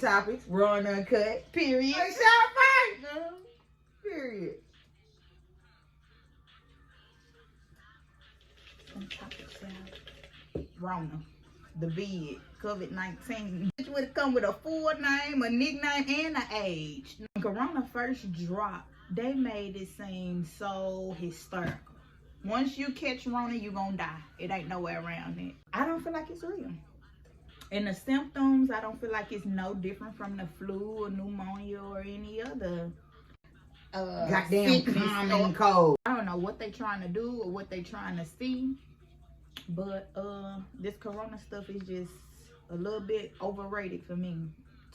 Topics, raw and uncut, period. Hey, shot right, no. Period. Some topics out. Rona, the vid, COVID-19. Which would come with a full name, a nickname, and an age. When Corona first dropped, they made it seem so hysterical. Once you catch Rona, you gonna die. It ain't nowhere around it. I don't feel like it's real. And the symptoms, I don't feel like it's no different from the flu or pneumonia or any other goddamn common cold. I don't know what they trying to do or what they trying to see, but this corona stuff is just a little bit overrated for me.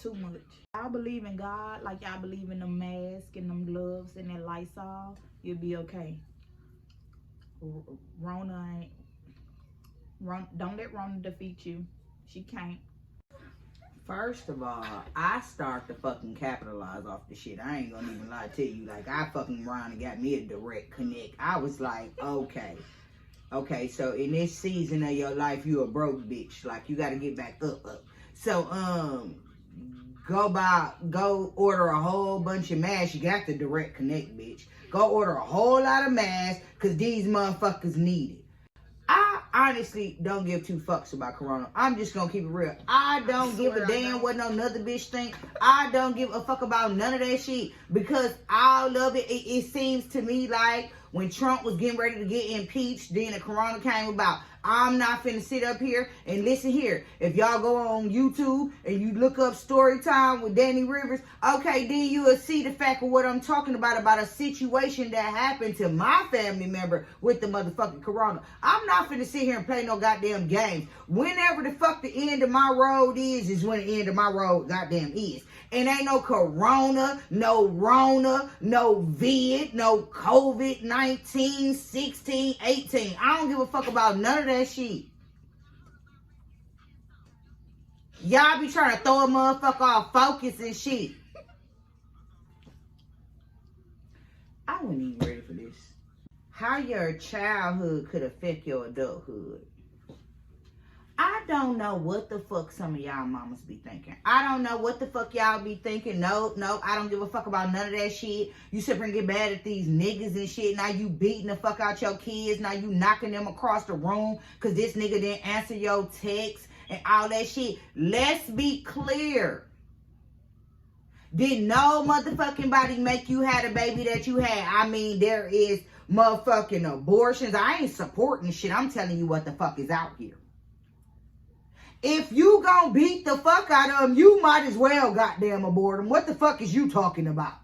Too much. Y'all believe in God like y'all believe in the mask and them gloves and that Lysol, you'll be okay. Rona ain't. Don't let Rona defeat you. She can't. First of all, I start to fucking capitalize off the shit. I ain't gonna even lie to you. Like, I fucking Rona got me a direct connect. I was like, okay, so in this season of your life, you a broke bitch. Like, you gotta get back up. So, go order a whole bunch of masks. You got the direct connect, bitch. Go order a whole lot of masks, cause these motherfuckers need it. I honestly don't give two fucks about corona. I'm just gonna keep it real. I don't give a damn what no other bitch think. I don't give a fuck about none of that shit, because all of it, it seems to me like when Trump was getting ready to get impeached, then the corona came about. I'm not finna sit up here and listen here. If y'all go on YouTube and you look up story time with Danny Rivers, okay, then you will see the fact of what I'm talking about a situation that happened to my family member with the motherfucking corona. I'm not finna sit here and play no goddamn games. Whenever the fuck the end of my road is when the end of my road goddamn is. And ain't no corona, no Rona, no vid, no COVID-19, 16, 18. I don't give a fuck about none of that shit. Y'all be trying to throw a motherfucker off focus and shit. I wasn't even ready for this. How your childhood could affect your adulthood. I don't know what the fuck some of y'all mamas be thinking. I don't know what the fuck y'all be thinking. No, I don't give a fuck about none of that shit. You sit here and get mad at these niggas and shit. Now you beating the fuck out your kids. Now you knocking them across the room because this nigga didn't answer your text and all that shit. Let's be clear. Did no motherfucking body make you have the baby that you had? I mean, there is motherfucking abortions. I ain't supporting shit. I'm telling you what the fuck is out here. If you gonna beat the fuck out of them, you might as well goddamn abort them. What the fuck is you talking about?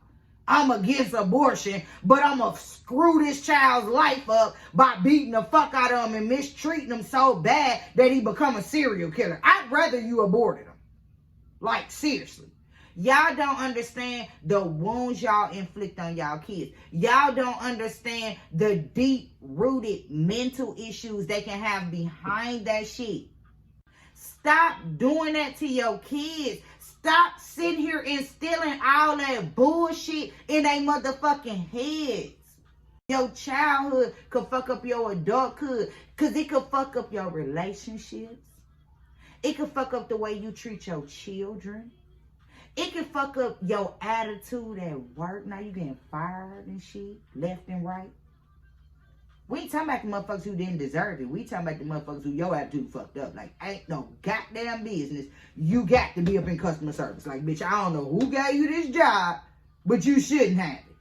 I'm against abortion, but I'm gonna screw this child's life up by beating the fuck out of him and mistreating him so bad that he become a serial killer. I'd rather you aborted him. Like, seriously. Y'all don't understand the wounds y'all inflict on y'all kids. Y'all don't understand the deep-rooted mental issues they can have behind that shit. Stop doing that to your kids. Stop sitting here instilling all that bullshit in their motherfucking heads. Your childhood could fuck up your adulthood, because it could fuck up your relationships. It could fuck up the way you treat your children. It could fuck up your attitude at work. Now you getting fired and shit, left and right. We ain't talking about the motherfuckers who didn't deserve it. We talking about the motherfuckers who your attitude fucked up. Like, ain't no goddamn business. You got to be up in customer service. Like, bitch, I don't know who gave you this job, but you shouldn't have it.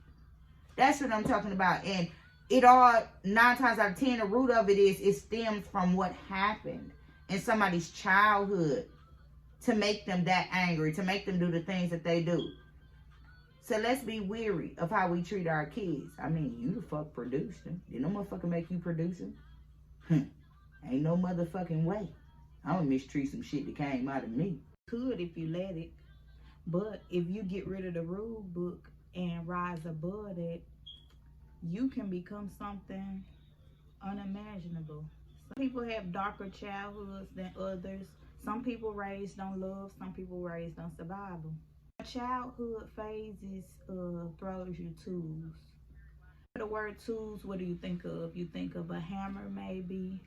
That's what I'm talking about. And it all, 9 times out of 10, the root of it is, it stems from what happened in somebody's childhood to make them that angry, to make them do the things that they do. So let's be weary of how we treat our kids. I mean, you the fuck produced them. Did no motherfucker make you produce them? Ain't no motherfucking way. I'm gonna mistreat some shit that came out of me. Could if you let it. But if you get rid of the rule book and rise above it, you can become something unimaginable. Some people have darker childhoods than others. Some people raised on love. Some people raised on survival. Childhood phases throws you tools. The word tools, what do you think of? You think of a hammer, maybe.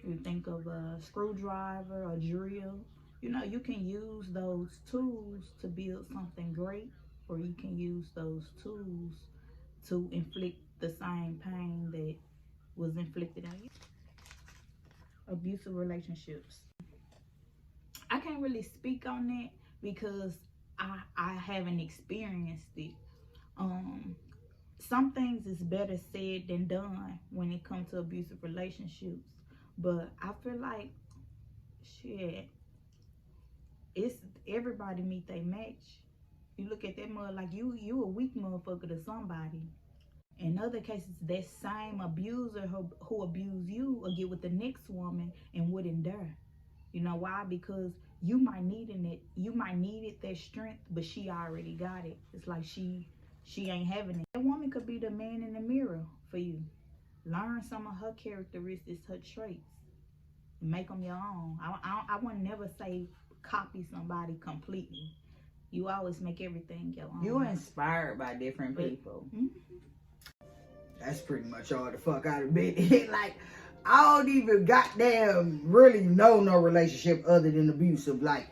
You think of a screwdriver, a drill. You know, you can use those tools to build something great, or you can use those tools to inflict the same pain that was inflicted on you. Abusive relationships. I can't really speak on that because I haven't experienced it. Um, some things is better said than done when it comes to abusive relationships. But I feel like shit, it's everybody meet they match. You look at that mother like you a weak motherfucker to somebody. In other cases, that same abuser who abused you will get with the next woman and wouldn't dare. You know why? Because you might needed that strength, but she already got it. It's like she ain't having it. That woman could be the man in the mirror for you. Learn some of her characteristics, her traits, and make them your own. I would never say copy somebody completely. You always make everything your own. You're inspired by different people. Mm-hmm. That's pretty much all the fuck I'd admit. Like, I don't even goddamn really know no relationship other than abusive. Like,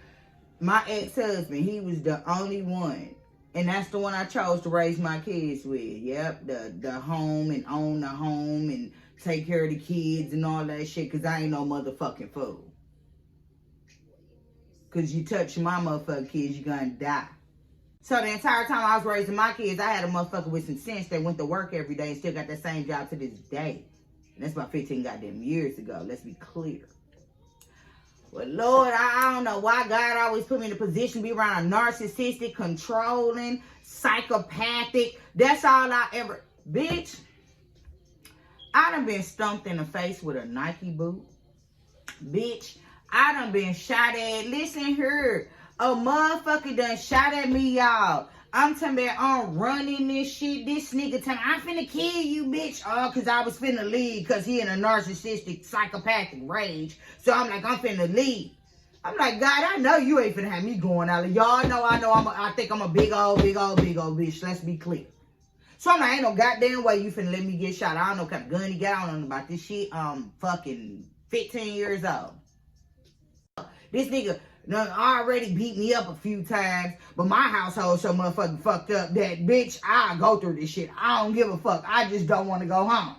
my ex-husband, he was the only one. And that's the one I chose to raise my kids with. Yep, the home and own the home and take care of the kids and all that shit. Because I ain't no motherfucking fool. Because you touch my motherfucking kids, you're going to die. So the entire time I was raising my kids, I had a motherfucker with some sense that went to work every day and still got that same job to this day. And that's about 15 goddamn years ago. Let's be clear. But Lord, I don't know why God always put me in a position to be around a narcissistic, controlling, psychopathic. That's all I ever... Bitch, I done been stumped in the face with a Nike boot. Bitch, I done been shot at. Listen here. A motherfucker done shot at me, y'all. I'm talking about I'm running this shit. This nigga telling me, I'm finna kill you, bitch. Oh, because I was finna leave because he in a narcissistic, psychopathic rage. So I'm like, I'm finna leave. I'm like, God, I know you ain't finna have me going out. Y'all know I think I'm a big old bitch. Let's be clear. So I'm like, ain't no goddamn way you finna let me get shot. I don't know what kind of gun he got. I don't know about this shit. Fucking 15 years old. This nigga already beat me up a few times, but my household so motherfucking fucked up that, bitch, I go through this shit. I don't give a fuck. I just don't want to go home.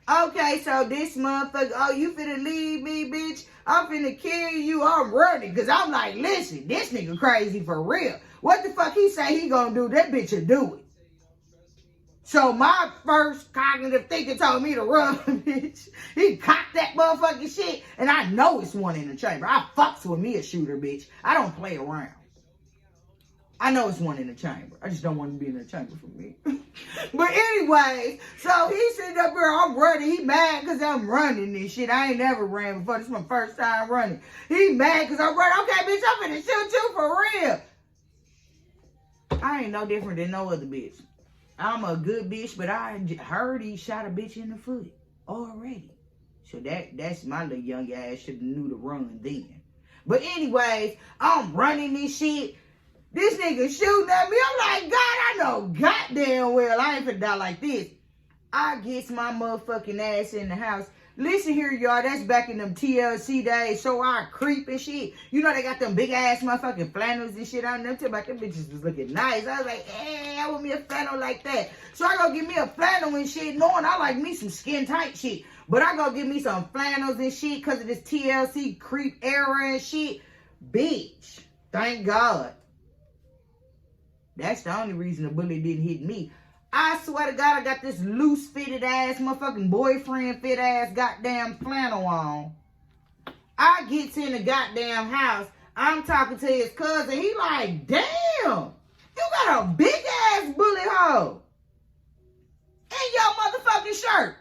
Okay, so this motherfucker, oh, you finna leave me, bitch? I'm finna kill you. I'm running. Because I'm like, listen, this nigga crazy for real. What the fuck he say he gonna do? That bitch will do it. So my first cognitive thinking told me to run, bitch. He cocked that motherfucking shit, and I know it's one in the chamber. I fucks with me a shooter, bitch. I don't play around. I know it's one in the chamber. I just don't want to be in the chamber for me. But anyway, so he sitting up here, I'm running. He mad because I'm running this shit. I ain't never ran before. This is my first time running. He mad because I'm running. Okay, bitch, I'm finna shoot you for real. I ain't no different than no other bitch. I'm a good bitch, but I heard he shot a bitch in the foot already. So that's my little young ass should have knew to run then. But anyways, I'm running this shit. This nigga shooting at me. I'm like, God, I know goddamn well I ain't finna die like this. I gets my motherfucking ass in the house. Listen here, y'all. That's back in them TLC days. So I creep and shit. You know they got them big ass motherfucking flannels and shit on them. Tell about them bitches was looking nice. I was like, hey, I want me a flannel like that. So I go get me a flannel and shit, knowing I like me some skin tight shit. But I go get me some flannels and shit because of this TLC creep era and shit. Bitch, thank God. That's the only reason the bullet didn't hit me. I swear to God, I got this loose fitted ass motherfucking boyfriend fit ass goddamn flannel on. I gets in the goddamn house. I'm talking to his cousin. He like, damn, you got a big ass bullet hole in your motherfucking shirt.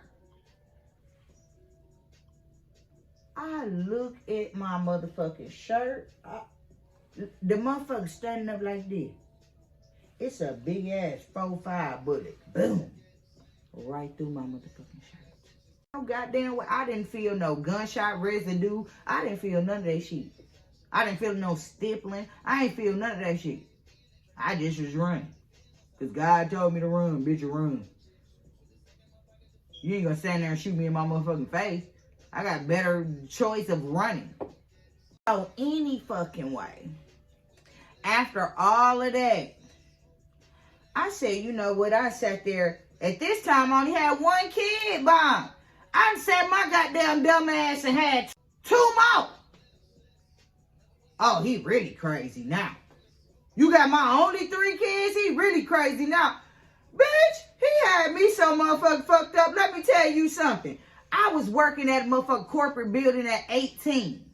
I look at my motherfucking shirt. The motherfucker standing up like this. It's a big ass 4.5 bullet. Boom. Right through my motherfucking shirt. No goddamn way. I didn't feel no gunshot residue. I didn't feel none of that shit. I didn't feel no stippling. I ain't feel none of that shit. I just was running. Because God told me to run, bitch, run. You ain't gonna stand there and shoot me in my motherfucking face. I got better choice of running. So any fucking way, after all of that, I said, you know what? I sat there. At this time, I only had one kid bomb. I sat my goddamn dumb ass and had 2 more. Oh, he really crazy now. You got my only 3 kids? He really crazy now. Bitch, he had me so motherfucking fucked up. Let me tell you something. I was working at a motherfucking corporate building at 18.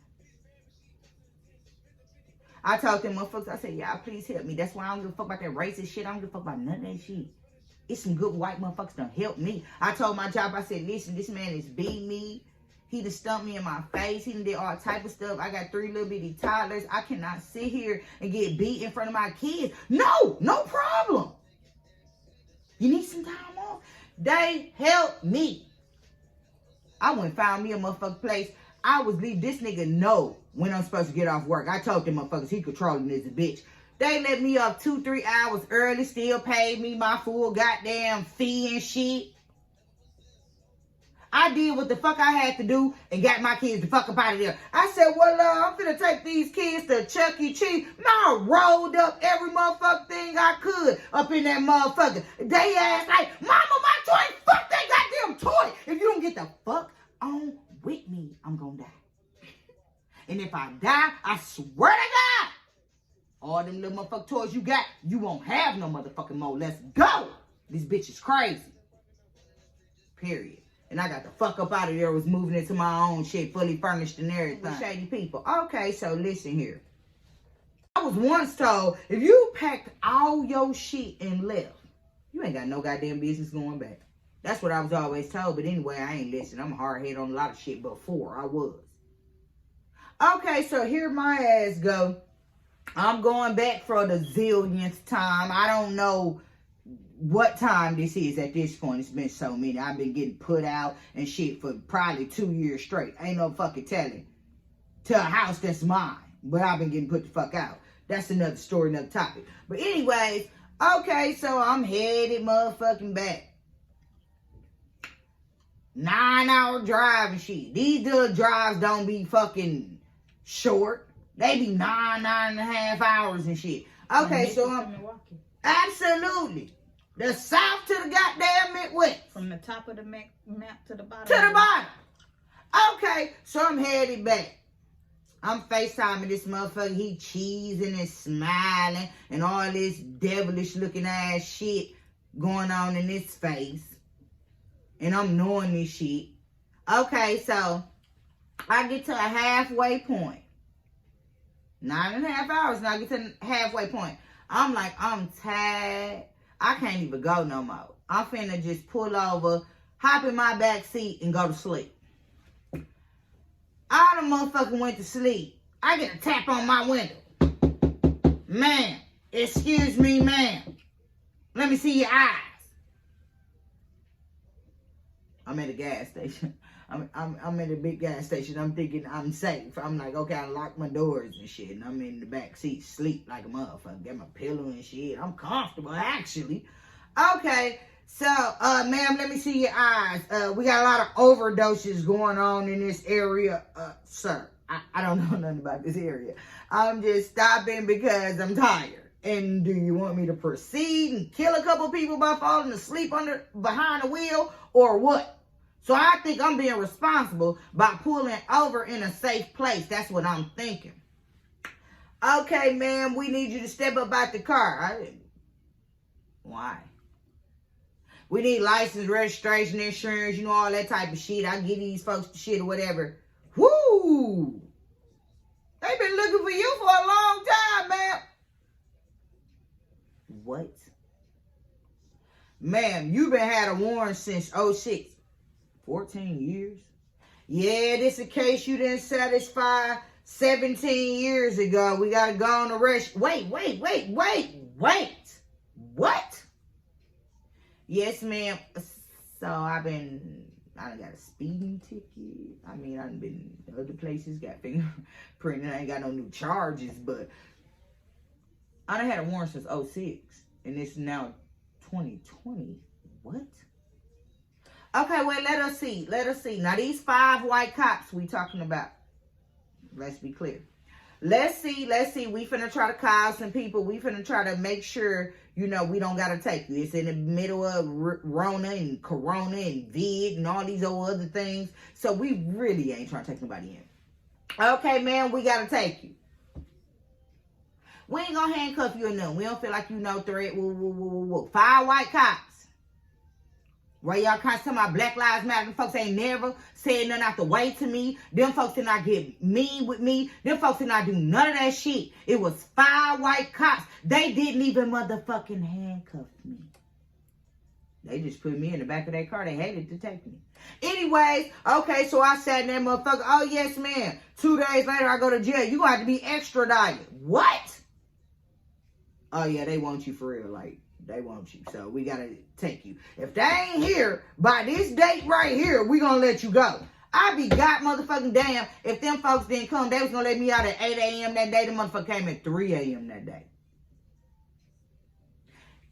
I talked to them motherfuckers. I said, y'all please help me. That's why I don't give a fuck about that racist shit. I don't give a fuck about none of that shit. It's some good white motherfuckers done help me. I told my job, I said, listen, this man is beating me. He done stumped me in my face. He done did all type of stuff. I got 3 little bitty toddlers. I cannot sit here and get beat in front of my kids. No problem. You need some time off? They helped me. I went and found me a motherfucking place. I was leaving. This nigga know when I'm supposed to get off work. I told them motherfuckers he controlling this bitch. They let me up 2-3 hours early. Still paid me my full goddamn fee and shit. I did what the fuck I had to do and got my kids the fuck up out of there. I said, well, I'm finna take these kids to Chuck E. Cheese. Man, I rolled up every motherfucking thing I could up in that motherfucker. They asked like, mama, my toy, fuck that goddamn toy. If you don't get the fuck on with me, I'm gonna die. And if I die, I swear to God, all them little motherfucking toys you got, you won't have no motherfucking more. Let's go. This bitch is crazy. Period. And I got the fuck up out of there, was moving into my own shit, fully furnished and everything. With shady people. Okay, so listen here. I was once told, if you packed all your shit and left, you ain't got no goddamn business going back. That's what I was always told. But anyway, I ain't listening. I'm a hard head on a lot of shit before I was. Okay, so here my ass go. I'm going back for the zillionth time. I don't know what time this is at this point. It's been so many. I've been getting put out and shit for probably 2 years straight. Ain't no fucking telling. To a house that's mine. But I've been getting put the fuck out. That's another story, another topic. But anyways, okay, so I'm headed motherfucking back. 9-hour drive and shit. These little drives don't be fucking short. They be 9.5 hours and shit. Okay, so I'm... Absolutely. The south to the goddamn Midwest. From the top of the map to the bottom. To the bottom. Okay, so I'm headed back. I'm FaceTiming this motherfucker. He cheesing and smiling and all this devilish looking ass shit going on in his face. And I'm knowing this shit. Okay, so I get to a halfway point. 9.5 hours and I get to the halfway point. I'm like, I'm tired. I can't even go no more. I'm finna just pull over, hop in my back seat, and go to sleep. All the motherfucker went to sleep. I get a tap on my window. Ma'am, excuse me, ma'am. Let me see your eyes. I'm at a gas station. I'm at a big gas station. I'm thinking I'm safe. I'm like, okay, I locked my doors and shit. And I'm in the back seat, sleep like a motherfucker. Got my pillow and shit. I'm comfortable, actually. Okay, so, ma'am, let me see your eyes. We got a lot of overdoses going on in this area. Sir, I don't know nothing about this area. I'm just stopping because I'm tired. And do you want me to proceed and kill a couple people by falling asleep behind the wheel or what? So I think I'm being responsible by pulling over in a safe place. That's what I'm thinking. Okay, ma'am, we need you to step up out the car. Why? We need license, registration, insurance, you know, all that type of shit. I give these folks the shit or whatever. Woo! They've been looking for you for a long time, ma'am. What? Ma'am, you've been had a warrant since 06. 14 years? Yeah, this a case you didn't satisfy 17 years ago. We gotta go on the rest. Wait. What? Yes, ma'am. So I done got a speeding ticket. I mean, I done been other places, got fingerprinted. I ain't got no new charges, but I done had a warrant since 06. And it's now 2020. What? Okay, well, let us see. Now, these 5 white cops we talking about. Let's be clear. Let's see. We finna try to call some people. We finna try to make sure, we don't gotta take you. It's in the middle of Rona and Corona and Vid and all these old other things. So we really ain't trying to take nobody in. Okay, man, we gotta take you. We ain't gonna handcuff you or nothing. We don't feel like you no threat. Woo. 5 white cops. Where y'all kind of talking about Black Lives Matter. Them folks ain't never said nothing out the way to me. Them folks did not get mean with me. Them folks did not do none of that shit. It was 5 white cops. They didn't even motherfucking handcuff me. They just put me in the back of their car. They hated to take me. Anyways, okay, so I sat in that motherfucker. Oh, yes, ma'am. 2 days later, I go to jail. You gonna have to be extradited. What? Oh, yeah, they want you for real. Like, they want you. So we gotta take you. If they ain't here by this date right here, we gonna let you go. I be god motherfucking damn if them folks didn't come. They was gonna let me out at 8 a.m. that day. The motherfucker came at 3 a.m. that day.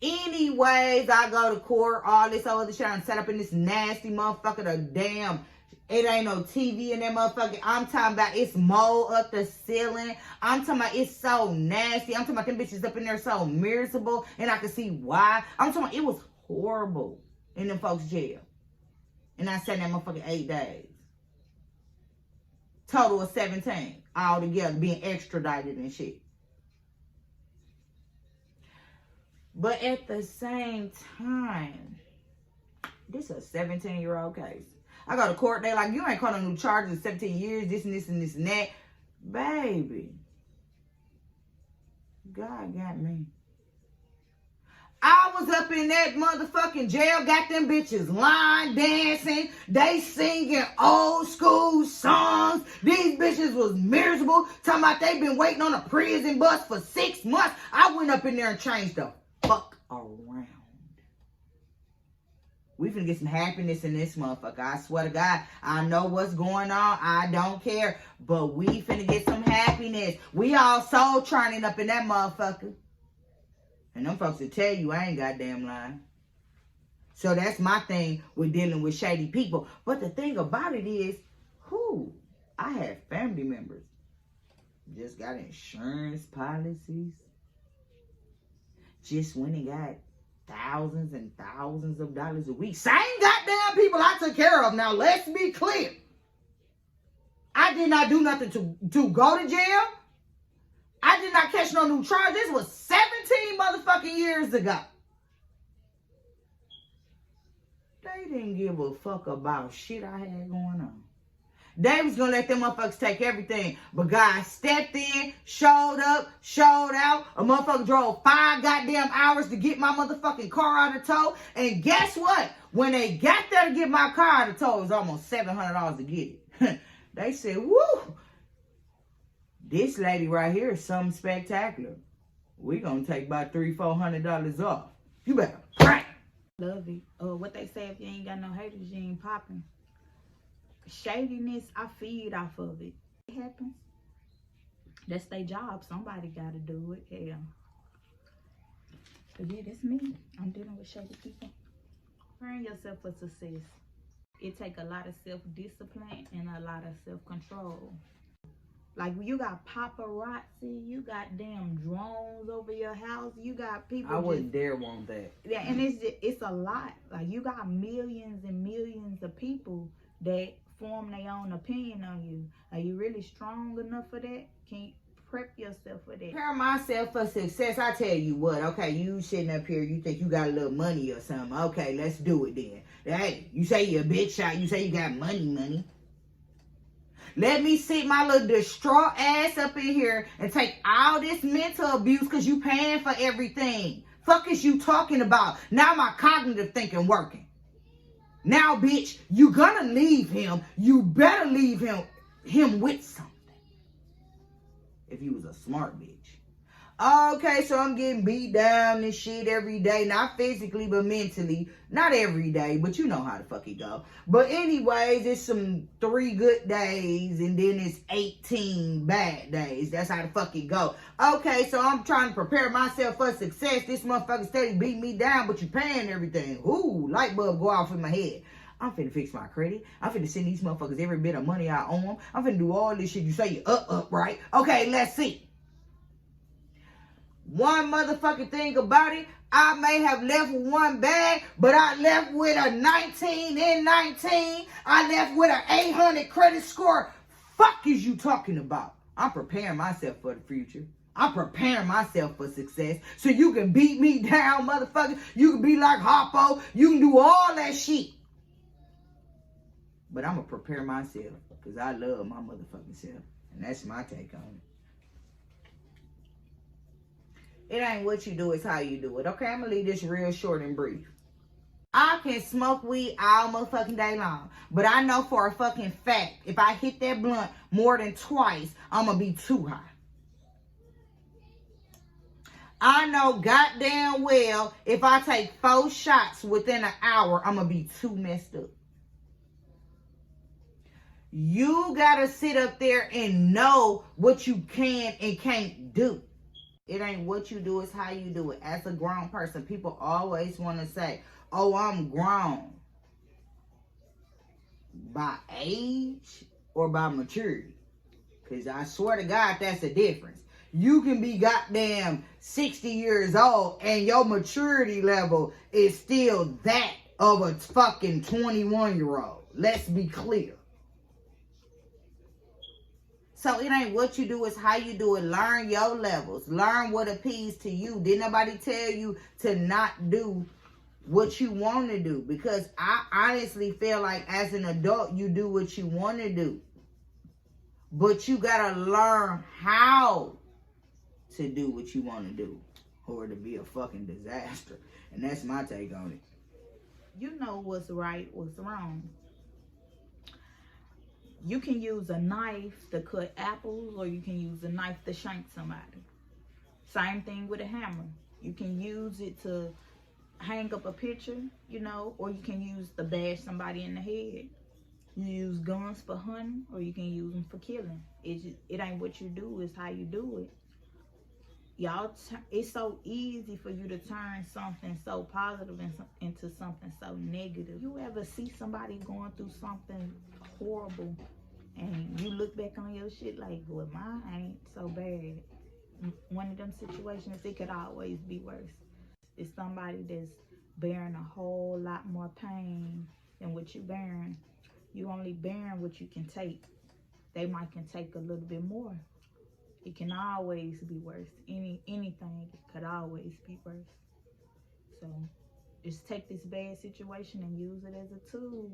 Anyways, I go to court, all this other shit. I'm set up in this nasty motherfucker. The damn, it ain't no TV in that motherfucker. I'm talking about it's mold up the ceiling. I'm talking about it's so nasty. I'm talking about them bitches up in there so miserable. And I can see why. I'm talking about it was horrible in them folks' jail. And I sat in that motherfucker 8 days. Total of 17 all together being extradited and shit. But at the same time, this is a 17-year-old case. I go to court, they like, you ain't caught on new charges in 17 years, this and this and this and that. Baby, God got me. I was up in that motherfucking jail, got them bitches line dancing. They singing old school songs. These bitches was miserable. Talking about they been waiting on a prison bus for 6 months. I went up in there and changed the fuck around. We finna get some happiness in this motherfucker. I swear to God, I know what's going on. I don't care. But we finna get some happiness. We all soul churning up in that motherfucker. And them folks will tell you I ain't goddamn lying. So that's my thing with dealing with shady people. But the thing about it is, I have family members. Just got insurance policies. Just went and got thousands and thousands of dollars a week. Same goddamn people I took care of. Now, let's be clear. I did not do nothing to go to jail. I did not catch no new charges. This was 17 motherfucking years ago. They didn't give a fuck about shit I had going on. They was gonna let them motherfuckers take everything. But God stepped in, showed up, showed out. A motherfucker drove 5 goddamn hours to get my motherfucking car out of tow. And guess what? When they got there to get my car out of tow, it was almost $700 to get it. They said, woo, this lady right here is something spectacular. We gonna take about $300-400 off. You better pray. Love it. What they say, if you ain't got no haters, you ain't popping. Shadiness, I feed off of it. It happens. That's their job. Somebody gotta do it. Yeah. But yeah, that's me. I'm dealing with shady people. Preparing yourself for success. It take a lot of self-discipline and a lot of self-control. Like, you got paparazzi, you got damn drones over your house, you got people. I wouldn't dare want that. Yeah, and it's a lot. Like, you got millions and millions of people that form their own opinion on you. Are you really strong enough for that? Can you prep yourself for that? Prepare myself for success. I tell you what, okay, you sitting up here, you think you got a little money or something. Okay, let's do it then. Hey, you say you're a bitch shot, you say you got money. Let me sit my little distraught ass up in here and take all this mental abuse because you paying for everything. Fuck is you talking about? Now my cognitive thinking working. Now, bitch, you gonna leave him. You better leave him with something. If you was a smart bitch. Okay, so I'm getting beat down and shit every day. Not physically, but mentally. Not every day, but you know how the fuck it go. But anyways, it's some 3 good days and then it's 18 bad days. That's how the fuck it go. Okay, so I'm trying to prepare myself for success. This motherfucker steady beating me down, but you paying everything. Ooh, light bulb go off in my head. I'm finna fix my credit. I'm finna send these motherfuckers every bit of money I owe them. I'm finna do all this shit. You say you up, right? Okay, let's see. One motherfucking thing about it, I may have left with one bag, but I left with a 19 and 19. I left with an 800 credit score. Fuck is you talking about? I'm preparing myself for the future. I'm preparing myself for success. So you can beat me down, motherfucker. You can be like Hoppo. You can do all that shit. But I'm going to prepare myself because I love my motherfucking self. And that's my take on it. It ain't what you do, it's how you do it. Okay, I'm going to leave this real short and brief. I can smoke weed all motherfucking day long. But I know for a fucking fact, if I hit that blunt more than twice, I'm going to be too high. I know goddamn well if I take 4 shots within an hour, I'm going to be too messed up. You got to sit up there and know what you can and can't do. It ain't what you do, it's how you do it. As a grown person, people always want to say, oh, I'm grown. By age or by maturity? Because I swear to God, that's a difference. You can be goddamn 60 years old and your maturity level is still that of a fucking 21-year-old. Let's be clear. So it ain't what you do, it's how you do it. Learn your levels. Learn what appeals to you. Didn't nobody tell you to not do what you want to do? Because I honestly feel like as an adult, you do what you want to do. But you got to learn how to do what you want to do, or to be a fucking disaster. And that's my take on it. You know what's right, what's wrong. You can use a knife to cut apples, or you can use a knife to shank somebody. Same thing with a hammer. You can use it to hang up a picture, you know, or you can use to bash somebody in the head. You use guns for hunting, or you can use them for killing. It ain't what you do, it's how you do it. Y'all, it's so easy for you to turn something so positive into something so negative. You ever see somebody going through something horrible and you look back on your shit like, well, mine ain't so bad. One of them situations, it could always be worse. It's somebody that's bearing a whole lot more pain than what you bearing. You only bearing what you can take. They might can take a little bit more. It can always be worse. Anything could always be worse. So just take this bad situation and use it as a tool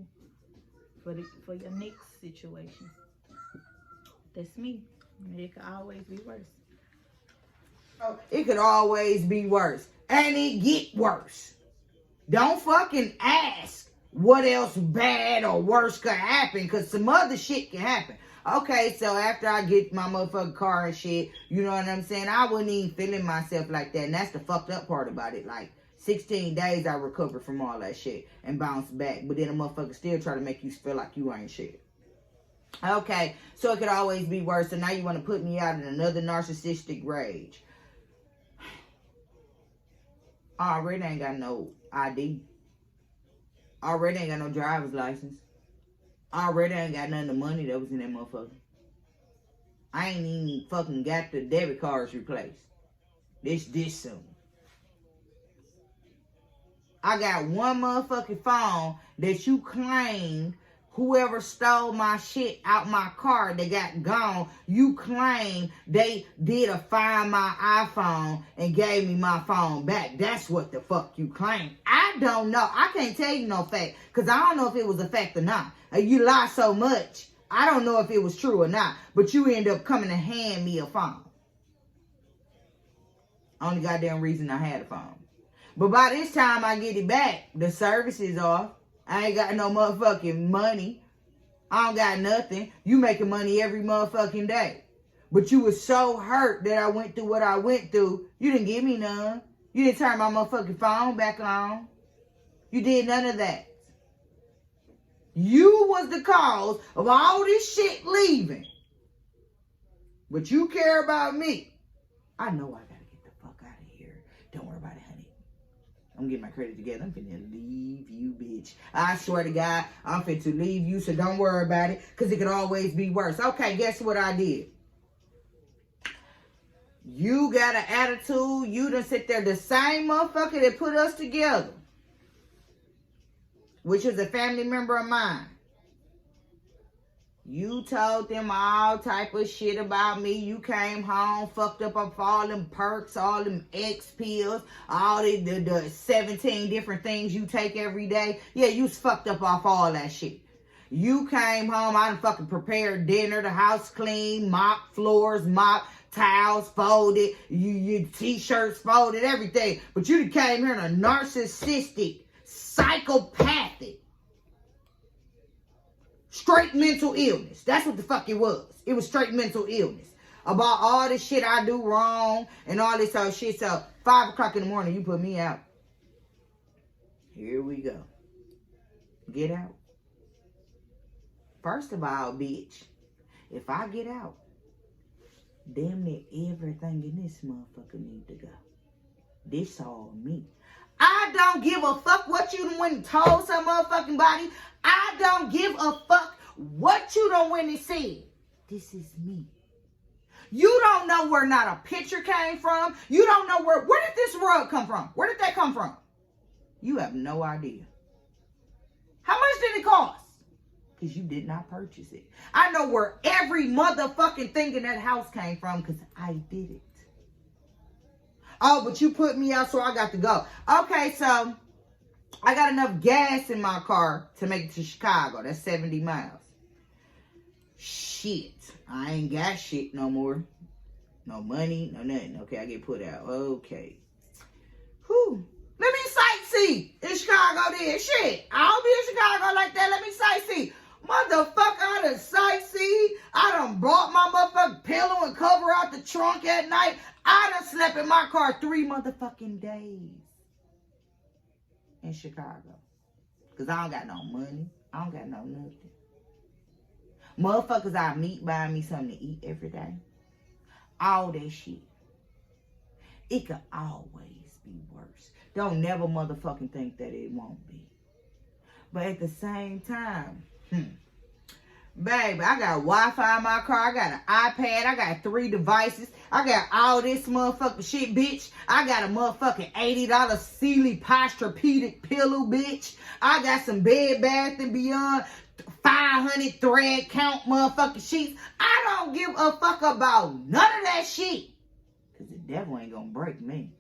for your next situation. That's me. It could always be worse. It could always be worse. And it get worse. Don't fucking ask what else bad or worse could happen, because some other shit can happen. Okay, so after I get my motherfucking car and shit, you know what I'm saying? I wasn't even feeling myself like that. And that's the fucked up part about it. Like, 16 days I recovered from all that shit and bounced back. But then a motherfucker still try to make you feel like you ain't shit. Okay, so it could always be worse. So now you want to put me out in another narcissistic rage. I already ain't got no ID. Already ain't got no driver's license. Already ain't got none of the money that was in that motherfucker. I ain't even fucking got the debit cards replaced. This soon. I got one motherfucking phone that you claimed whoever stole my shit out my car that got gone, you claim they did a find my iPhone and gave me my phone back. That's what the fuck you claim. I don't know. I can't tell you no fact, because I don't know if it was a fact or not. You lie so much, I don't know if it was true or not. But you end up coming to hand me a phone. Only goddamn reason I had a phone. But by this time I get it back, the service is off. I ain't got no motherfucking money. I don't got nothing. You making money every motherfucking day. But you was so hurt that I went through what I went through. You didn't give me none. You didn't turn my motherfucking phone back on. You did none of that. You was the cause of all this shit leaving. But you care about me. I know I gotta get the fuck out of here. Don't worry about it, honey. I'm getting my credit together. I'm finna leave you, bitch. I swear to God, I'm finna leave you, so don't worry about it, because it could always be worse. Okay, guess what I did? You got an attitude. You done sit there, the same motherfucker that put us together, which was a family member of mine. You told them all type of shit about me. You came home, fucked up off all them perks, all them X pills, all the 17 different things you take every day. Yeah, you was fucked up off all that shit. You came home, I done fucking prepared dinner, the house clean, mop floors, mop towels folded, your t-shirts folded, everything. But you done came here in a narcissistic, psychopathic, straight mental illness. That's what the fuck it was. It was straight mental illness. About all the shit I do wrong and all this other shit. So 5 o'clock in the morning, you put me out. Here we go. Get out. First of all, bitch, if I get out, damn near everything in this motherfucker need to go. This all me. I don't give a fuck what you done went and told some motherfucking body. I don't give a fuck what you done went and said. This is me. You don't know where not a picture came from. You don't know where did this rug come from? Where did that come from? You have no idea. How much did it cost? Because you did not purchase it. I know where every motherfucking thing in that house came from because I did it. Oh, but you put me out, so I got to go. Okay, so I got enough gas in my car to make it to Chicago. That's 70 miles. Shit. I ain't got shit no more. No money, no nothing. Okay, I get put out. Okay. Whew. Let me sightsee in Chicago then. Shit. I don't be in Chicago like that. Let me sightsee. Motherfucker, I done sightsee. I done brought my motherfucking pillow and cover out the trunk at night. I done slept in my car 3 motherfucking days in Chicago. Because I don't got no money. I don't got no nothing. Motherfuckers I meet buying me something to eat every day. All that shit. It could always be worse. Don't never motherfucking think that it won't be. But at the same time, baby, I got Wi-Fi in my car. I got an iPad. I got 3 devices. I got all this motherfucking shit, bitch. I got a motherfucking $80 Sealy Posturepedic pillow, bitch. I got some Bed Bath & Beyond 500 thread count motherfucking sheets. I don't give a fuck about none of that shit. Because the devil ain't gonna break me.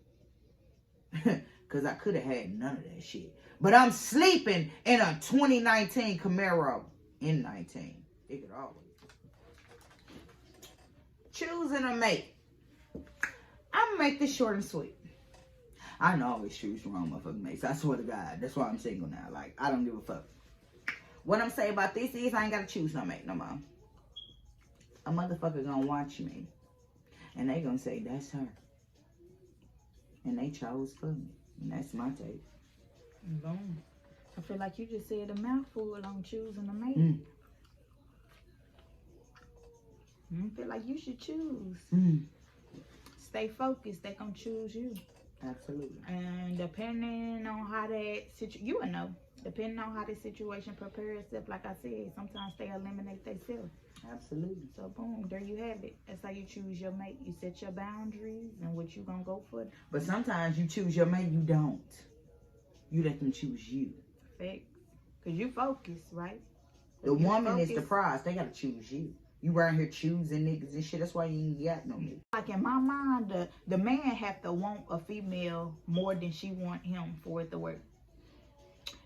Because I could have had none of that shit. But I'm sleeping in a 2019 Camaro N19. It could always. Choosing a mate. I'm gonna make this short and sweet. I don't always choose the wrong motherfucking mates. I swear to God. That's why I'm single now. Like, I don't give a fuck. What I'm saying about this is I ain't gotta choose no mate no more. A motherfucker gonna watch me. And they gonna say, that's her. And they chose for me. And that's my take. Boom. I feel like you just said a mouthful on choosing a mate. I feel like you should choose. Stay focused. They gonna choose you. Absolutely. And depending on how that you will know. Depending on how the situation prepares itself, like I said, sometimes they eliminate themselves. Absolutely. So boom, there you have it. That's how you choose your mate. You set your boundaries and what you gonna go for. But sometimes you choose your mate, you don't. You let them choose you. Facts. Cause you focus, right? The woman is the prize. They gotta choose you. You around here choosing niggas and shit. That's why you ain't got no niggas. Like in my mind, the man have to want a female more than she want him for it to work.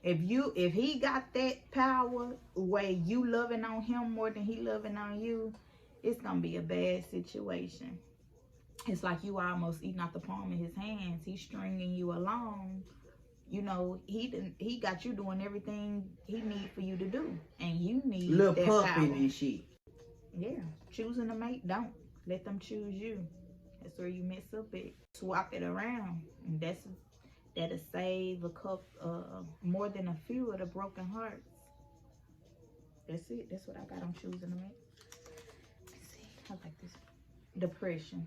If he got that power where you loving on him more than he loving on you, it's gonna be a bad situation. It's like you almost eating out the palm of his hands. He's stringing you along. You know, he got you doing everything he need for you to do, and you need little that puppy power. and shit. Yeah, choosing a mate, don't let them choose you. That's where you mess up at. Swap it around, and that'll save a couple, more than a few of the broken hearts. That's it. That's what I got on choosing a mate. Let's see, I like this. Depression.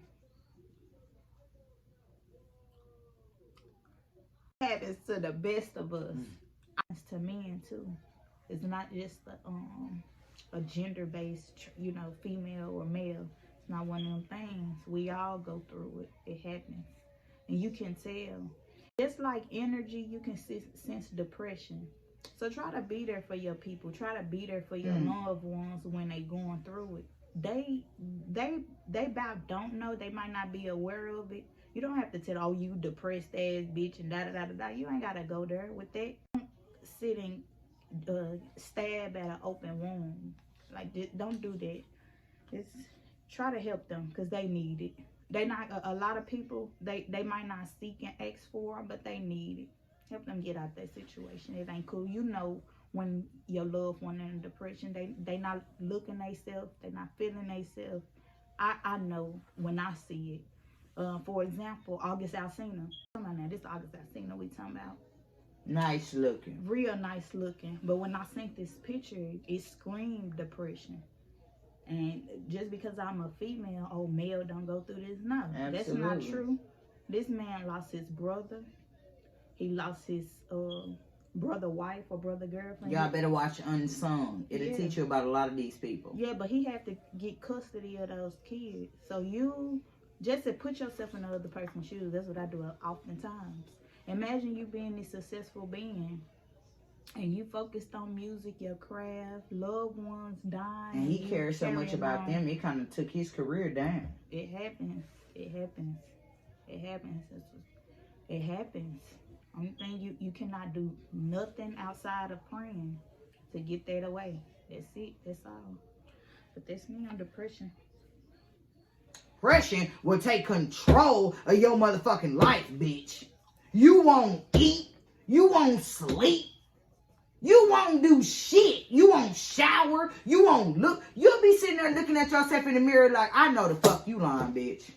It happens to the best of us. It's to men too. It's not just a gender-based, female or male. It's not one of them things. We all go through it. It happens. And you can tell. Just like energy, you can sense depression. So try to be there for your people. Try to be there for your loved ones when they going through it. They about don't know. They might not be aware of it. You don't have to tell, oh, you depressed ass bitch and da-da-da-da-da. You ain't got to go there with that. Sitting, stab at an open wound. Like, don't do that. Just try to help them because they need it. They not, a lot of people, they might not seek and ask for it, but they need it. Help them get out that situation. It ain't cool. You know when your loved one in depression, they not looking themselves, they not feeling themselves. I know when I see it. For example, August Alsina. Come on now, this August Alsina we talking about. Nice looking. Real nice looking. But when I seen this picture, it screamed depression. And just because I'm a female, oh, male don't go through this. No, Absolutely. That's not true. This man lost his brother. He lost his brother wife or brother girlfriend. Y'all better watch Unsung. It'll teach you about a lot of these people. Yeah, but he had to get custody of those kids. So you just to put yourself in the other person's shoes. That's what I do oftentimes. Imagine you being this successful being and you focused on music, your craft, loved ones dying. And he cared so much about them, it kind of took his career down. It happens. It happens. It happens. It happens. Only thing you cannot do nothing outside of praying to get that away. That's it. That's all. But that's me on depression. Depression will take control of your motherfucking life, bitch. You won't eat. You won't sleep. You won't do shit. You won't shower. You won't look. You'll be sitting there looking at yourself in the mirror like, I know the fuck you lying, bitch.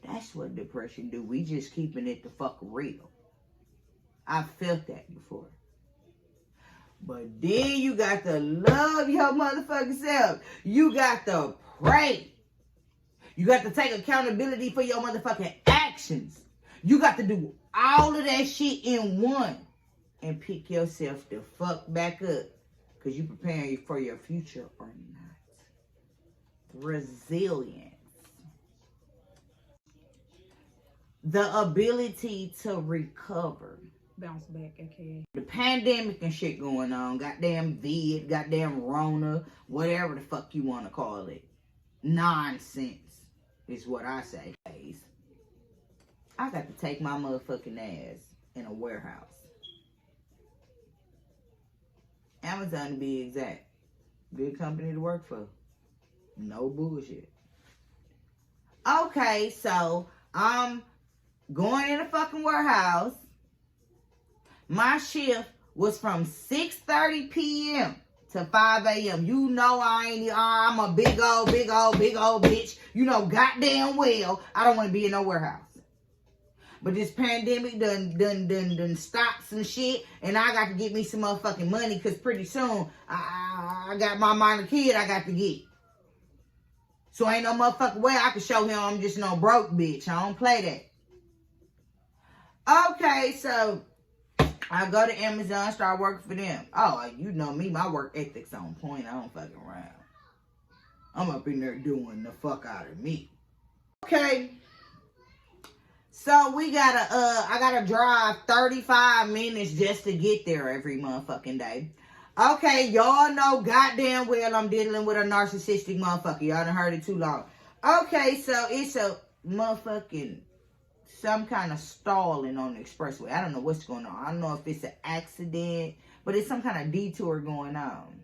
That's what depression do. We just keeping it the fuck real. I felt that before. But then you got to love your motherfucking self. You got to pray. You got to take accountability for your motherfucking actions. You got to do all of that shit in one. And pick yourself the fuck back up. Because you preparing for your future or not. Resilience. The ability to recover. Bounce back, okay. The pandemic and shit going on. Goddamn vid, goddamn Rona, whatever the fuck you want to call it. Nonsense is what I say. I got to take my motherfucking ass in a warehouse. Amazon to be exact. Good company to work for. No bullshit. Okay, so I'm going in a fucking warehouse. My shift was from 6:30 p.m. to 5 a.m. You know I'm a big old bitch. You know goddamn well I don't want to be in no warehouse. But this pandemic done stopped some shit, and I got to get me some motherfucking money, because pretty soon I got my minor kid I got to get. So ain't no motherfucking way I can show him I'm just no broke bitch. I don't play that. Okay, so I go to Amazon, start working for them. Oh, you know me, my work ethics on point. I don't fucking around. I'm up in there doing the fuck out of me. Okay. So we gotta, I gotta drive 35 minutes just to get there every motherfucking day. Okay, y'all know goddamn well I'm dealing with a narcissistic motherfucker. Y'all done heard it too long. Okay, so it's a motherfucking, some kind of stalling on the expressway. I don't know what's going on. I don't know if it's an accident, but it's some kind of detour going on.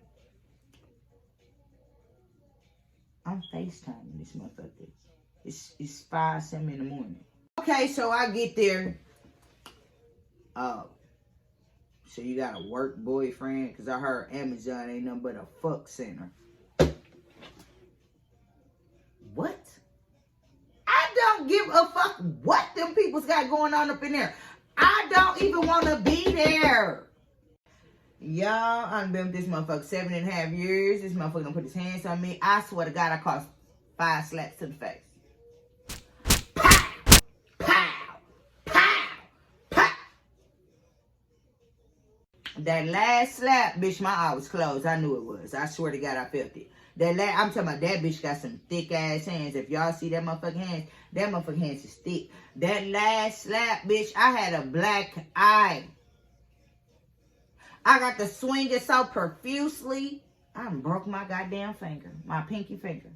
I'm FaceTiming this motherfucker. It's 5-7 in the morning. Okay, so I get there. Oh. So you got a work boyfriend? Because I heard Amazon ain't nothing but a fuck center. What? I don't give a fuck what them people's got going on up in there. I don't even want to be there. Y'all, I've been with this motherfucker 7.5 years. This motherfucker done put his hands on me. I swear to God, I caused 5 slaps to the face. That last slap, bitch, my eye was closed. I knew it was. I swear to God, I felt it. I'm talking about that bitch got some thick ass hands. If y'all see that motherfucking hands is thick. That last slap, bitch, I had a black eye. I got to swing it so profusely. I broke my goddamn finger. My pinky finger.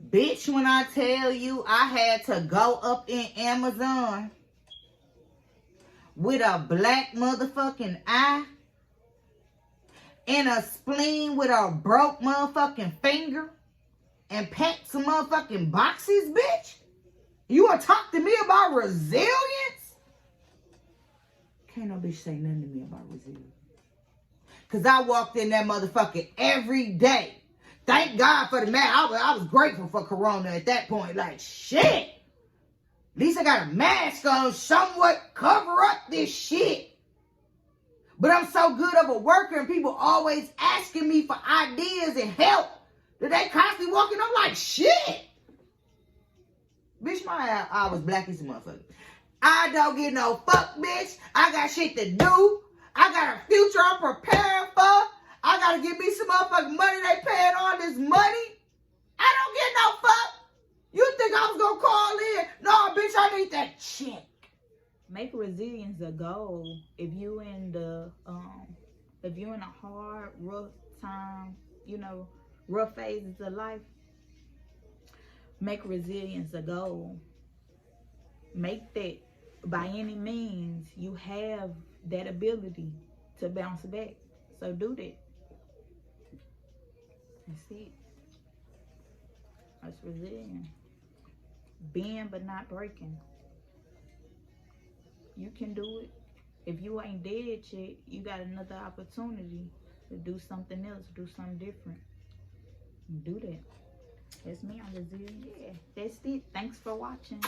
Bitch, when I tell you I had to go up in Amazon with a black motherfucking eye and a spleen with a broke motherfucking finger and pack some motherfucking boxes, bitch? You want to talk to me about resilience? Can't no bitch say nothing to me about resilience. Because I walked in that motherfucker every day. Thank God for the mask. I was grateful for Corona at that point. Like, shit. At least I got a mask on, somewhat cover up this shit. But I'm so good of a worker and people always asking me for ideas and help that they constantly walking up like, shit. Bitch, my eye was black as a motherfucker. I don't get no fuck, bitch. I got shit to do. I got a future I'm preparing for. I gotta give me some motherfucking money. They paying all this money. I don't get no fuck. You think I was gonna call in? No, bitch, I need that check. Make resilience a goal. If you in a hard, rough time, rough phases of life, make resilience a goal. Make that by any means you have that ability to bounce back. So do that. That's it. That's resilience. Bend but not breaking. You can do it. If you ain't dead yet, you got another opportunity to do something else, do something different. Do that. That's me on resilience. Yeah, that's it. Thanks for watching.